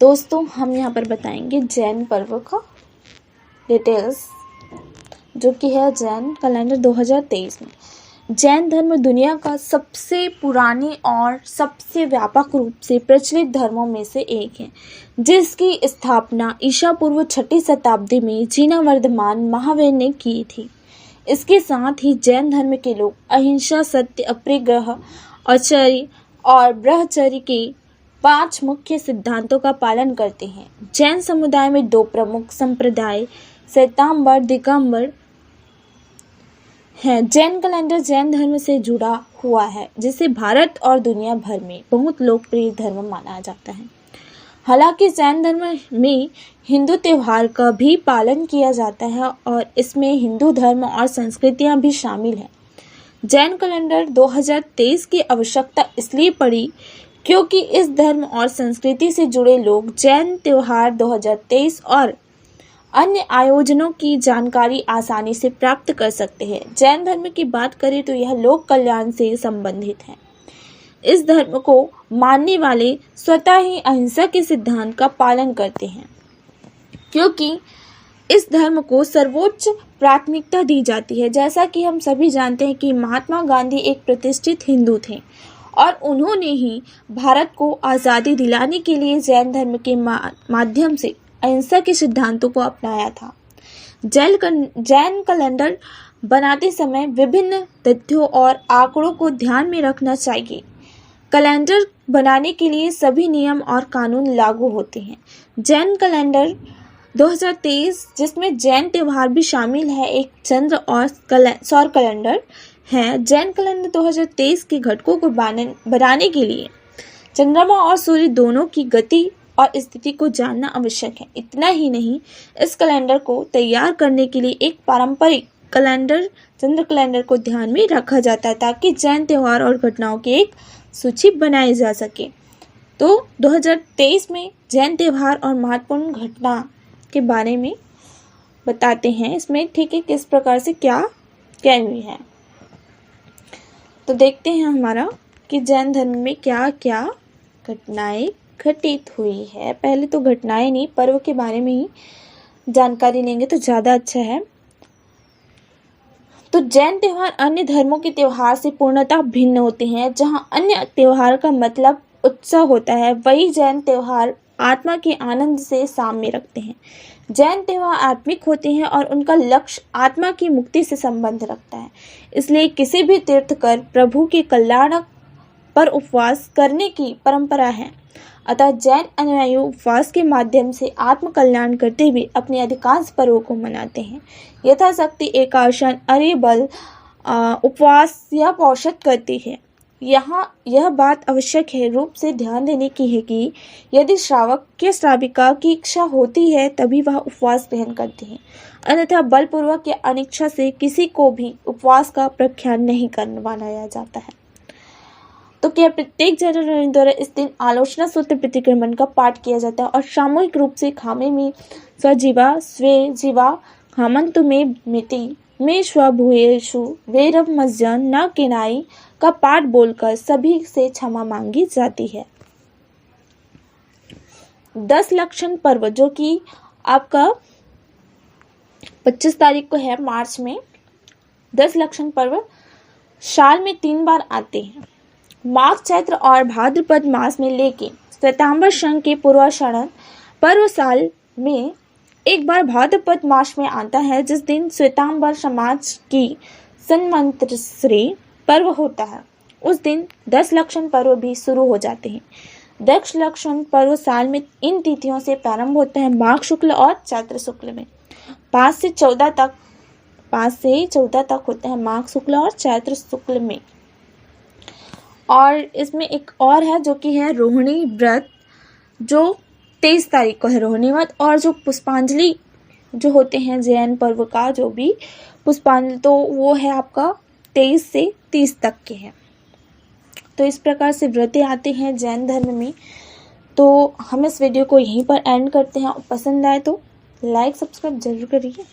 दोस्तों हम यहाँ पर बताएंगे जैन पर्व का डिटेल्स, जो कि है जैन कैलेंडर 2023 में। जैन धर्म दुनिया का सबसे पुरानी और सबसे व्यापक रूप से प्रचलित धर्मों में से एक है, जिसकी स्थापना ईसा पूर्व 6ठी शताब्दी में चीना वर्धमान महावीर ने की थी। इसके साथ ही जैन धर्म के लोग अहिंसा, सत्य, अपरिग्रह, औचर्य और ब्रह्मचर्य के 5 मुख्य सिद्धांतों का पालन करते हैं। जैन समुदाय में 2 प्रमुख संप्रदाय श्वेतांबर, दिगंबर है। जैन कैलेंडर जैन धर्म से जुड़ा हुआ है, जिसे भारत और दुनिया भर में बहुत लोकप्रिय धर्म माना जाता है। हालांकि जैन धर्म में हिंदू त्योहार का भी पालन किया जाता है और इसमें हिंदू धर्म और संस्कृतियां भी शामिल हैं। जैन कैलेंडर 2023 की आवश्यकता इसलिए पड़ी क्योंकि इस धर्म और संस्कृति से जुड़े लोग जैन त्योहार 2023 और अन्य आयोजनों की जानकारी आसानी से प्राप्त कर सकते हैं। जैन धर्म की बात करें तो यह लोक कल्याण से संबंधित है। इस धर्म को मानने वाले स्वतः ही अहिंसा के सिद्धांत का पालन करते हैं, क्योंकि इस धर्म को सर्वोच्च प्राथमिकता दी जाती है। जैसा कि हम सभी जानते हैं कि महात्मा गांधी एक प्रतिष्ठित हिंदू थे और उन्होंने ही भारत को आज़ादी दिलाने के लिए जैन धर्म के माध्यम से अहिंसा के सिद्धांतों को अपनाया था। जैन कैलेंडर बनाते समय विभिन्न तथ्यों और आंकड़ों को ध्यान में रखना चाहिए। कैलेंडर बनाने के लिए सभी नियम और कानून लागू होते हैं। जैन कैलेंडर 2023, जिसमें जैन त्योहार भी शामिल है, एक चंद्र और सौर कैलेंडर है। जैन कैलेंडर 2023 के घटकों को बनाने के लिए चंद्रमा और सूर्य दोनों की गति और स्थिति को जानना आवश्यक है। इतना ही नहीं, इस कैलेंडर को तैयार करने के लिए एक पारंपरिक कैलेंडर चंद्र कैलेंडर को ध्यान में रखा जाता है, ताकि जैन त्योहार और घटनाओं की एक सूची बनाई जा सके। तो 2023 में जैन त्योहार और महत्वपूर्ण घटना के बारे में बताते हैं इसमें, ठीक है, किस प्रकार से क्या हुई है। तो देखते हैं हमारा कि जैन धर्म में क्या क्या घटनाएं घटित हुई है। पहले तो घटनाएं नहीं, पर्व के बारे में ही जानकारी लेंगे तो ज़्यादा अच्छा है। तो जैन त्योहार अन्य धर्मों के त्योहार से पूर्णतः भिन्न होते हैं। जहां अन्य त्योहार का मतलब उत्सव होता है, वही जैन त्योहार आत्मा के आनंद से साम्य रखते हैं। जैन त्योहार आत्मिक होते हैं और उनका लक्ष्य आत्मा की मुक्ति से संबंध रखता है। इसलिए किसी भी तीर्थकर प्रभु के कल्याण पर उपवास करने की परंपरा है। अतः जैन अनुयायी उपवास के माध्यम से आत्म कल्याण करते हुए अपने अधिकांश पर्वों को मनाते हैं। यथाशक्ति एकादशन, अर्य बल, उपवास या औषध करती है। यहाँ यह बात आवश्यक है रूप से ध्यान देने की है कि यदि श्रावक या श्राविका की इच्छा होती है तभी वह उपवास ग्रहण करते हैं, अन्यथा बलपूर्वक या अनिच्छा से किसी को भी उपवास का प्रख्यान नहीं करवाया जाता है। तो क्या प्रत्येक जैन द्वारा इस दिन आलोचना सूत्र प्रतिक्रमण का पाठ किया जाता है और सामूहिक रूप से खामे में स्वजीवा स्वे जीवा हामंतु में मिति में स्वभूयेषु वैरव मज्जन न किनाई का पाठ बोलकर सभी से क्षमा मांगी जाती है। 10 लक्षण पर्व, जो कि आपका 25 तारीख को है मार्च में। 10 लक्षण पर्व साल में 3 बार आते हैं, माघ, चैत्र और भाद्रपद मास में। लेकिन श्वेतांबर संघ के पूर्वाषाढ़ पर्व साल में एक बार भाद्रपद मास में आता है, जिस दिन श्वेतांबर समाज की संवत्सरी पर्व होता है। उस दिन 10 लक्षण पर्व भी शुरू हो जाते हैं। 10 लक्षण पर्व साल में इन तिथियों से प्रारंभ होते हैं, माघ शुक्ल और चैत्र शुक्ल में। 5 से 14 तक होते हैं माघ शुक्ल और चैत्र शुक्ल में। और इसमें एक और है जो कि है रोहिणी व्रत, जो 23 तारीख को है रोहिणी व्रत। और जो पुष्पांजलि जो होते हैं जैन पर्व का, जो भी पुष्पांजलि, तो वो है आपका 23 से 30 तक के हैं। तो इस प्रकार से व्रतें आते हैं जैन धर्म में। तो हम इस वीडियो को यहीं पर एंड करते हैं। पसंद आए तो लाइक सब्सक्राइब जरूर करिए।